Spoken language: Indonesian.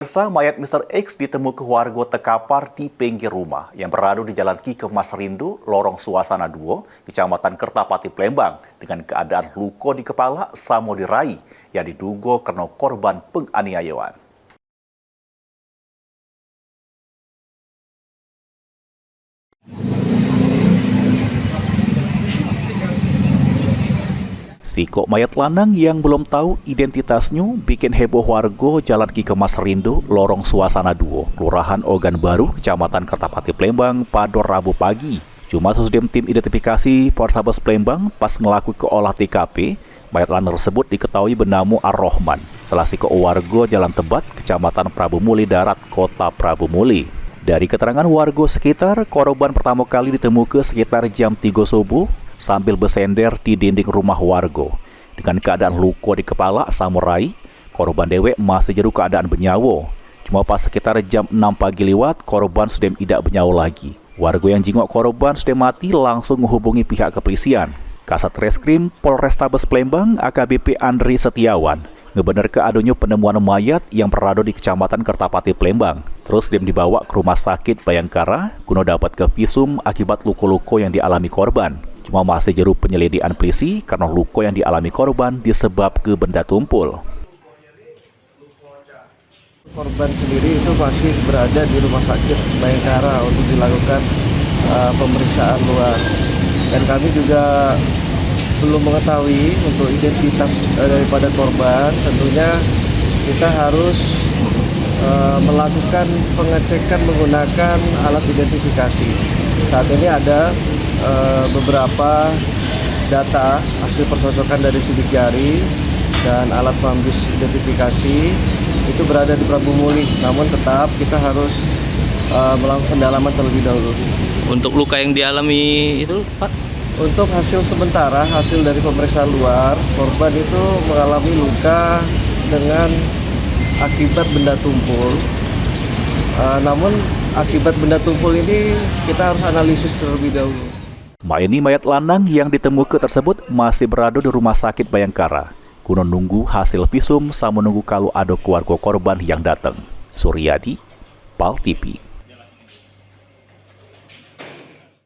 Mayat Mr. X ditemukan warga terkapar di pinggir rumah yang berada di Jalan Ki Kemas Rindu, Lorong Suasana 2, Kecamatan Kertapati, Palembang, dengan keadaan luka di kepala sama di rai yang diduga karena korban penganiayaan. Sikok mayat lanang yang belum tahu identitasnya bikin heboh warga Jalan Ki Kemas Rindu, Lorong Suasana 2, Kelurahan Ogan Baru, Kecamatan Kertapati, Palembang, pada Rabu pagi. Cuma sesudah tim identifikasi Polrestabes Palembang pas ngelakuin ke olah TKP, mayat lanang tersebut diketahui bernama Ar-Rahman, salah sikok warga Jalan Tebat, Kecamatan Prabu Muli Darat, Kota Prabu Muli. Dari keterangan warga sekitar, korban pertama kali ditemukan sekitar jam 3 subuh sambil bersender di dinding rumah warga. Dengan keadaan luka di kepala samurai, korban dewek masih jauh keadaan bernyawa. Cuma pas sekitar jam 6 pagi lewat, korban sudah tidak bernyawa lagi. Warga yang jenguk korban sudah mati langsung menghubungi pihak kepolisian. Kasat Reskrim Polrestabes Palembang AKBP Andri Setiawan ngebenerke adanya penemuan mayat yang berada di Kecamatan Kertapati, Palembang. Terus dia dibawa ke Rumah Sakit Bayangkara guna dapat ke visum akibat luka-luka yang dialami korban. Cuma masih jauh penyelidikan polisi karena luka yang dialami korban disebab ke benda tumpul. Korban sendiri itu masih berada di Rumah Sakit Bayangkara untuk dilakukan pemeriksaan luar. Dan kami juga belum mengetahui untuk identitas daripada korban. Tentunya kita harus melakukan pengecekan menggunakan alat identifikasi. Saat ini ada beberapa data hasil percocokan dari sidik jari dan alat pembis identifikasi itu berada di Prabu Muli, namun tetap kita harus melakukan pendalaman terlebih dahulu. Untuk luka yang dialami itu, Pak? Untuk hasil sementara, hasil dari pemeriksaan luar, korban itu mengalami luka dengan akibat benda tumpul. Namun akibat benda tumpul ini kita harus analisis terlebih dahulu. Mayat lanang yang ditemukan tersebut masih berada di Rumah Sakit Bayangkara guna nunggu hasil visum sama menunggu kalau ada keluarga korban yang datang. Suryadi, PAL TV.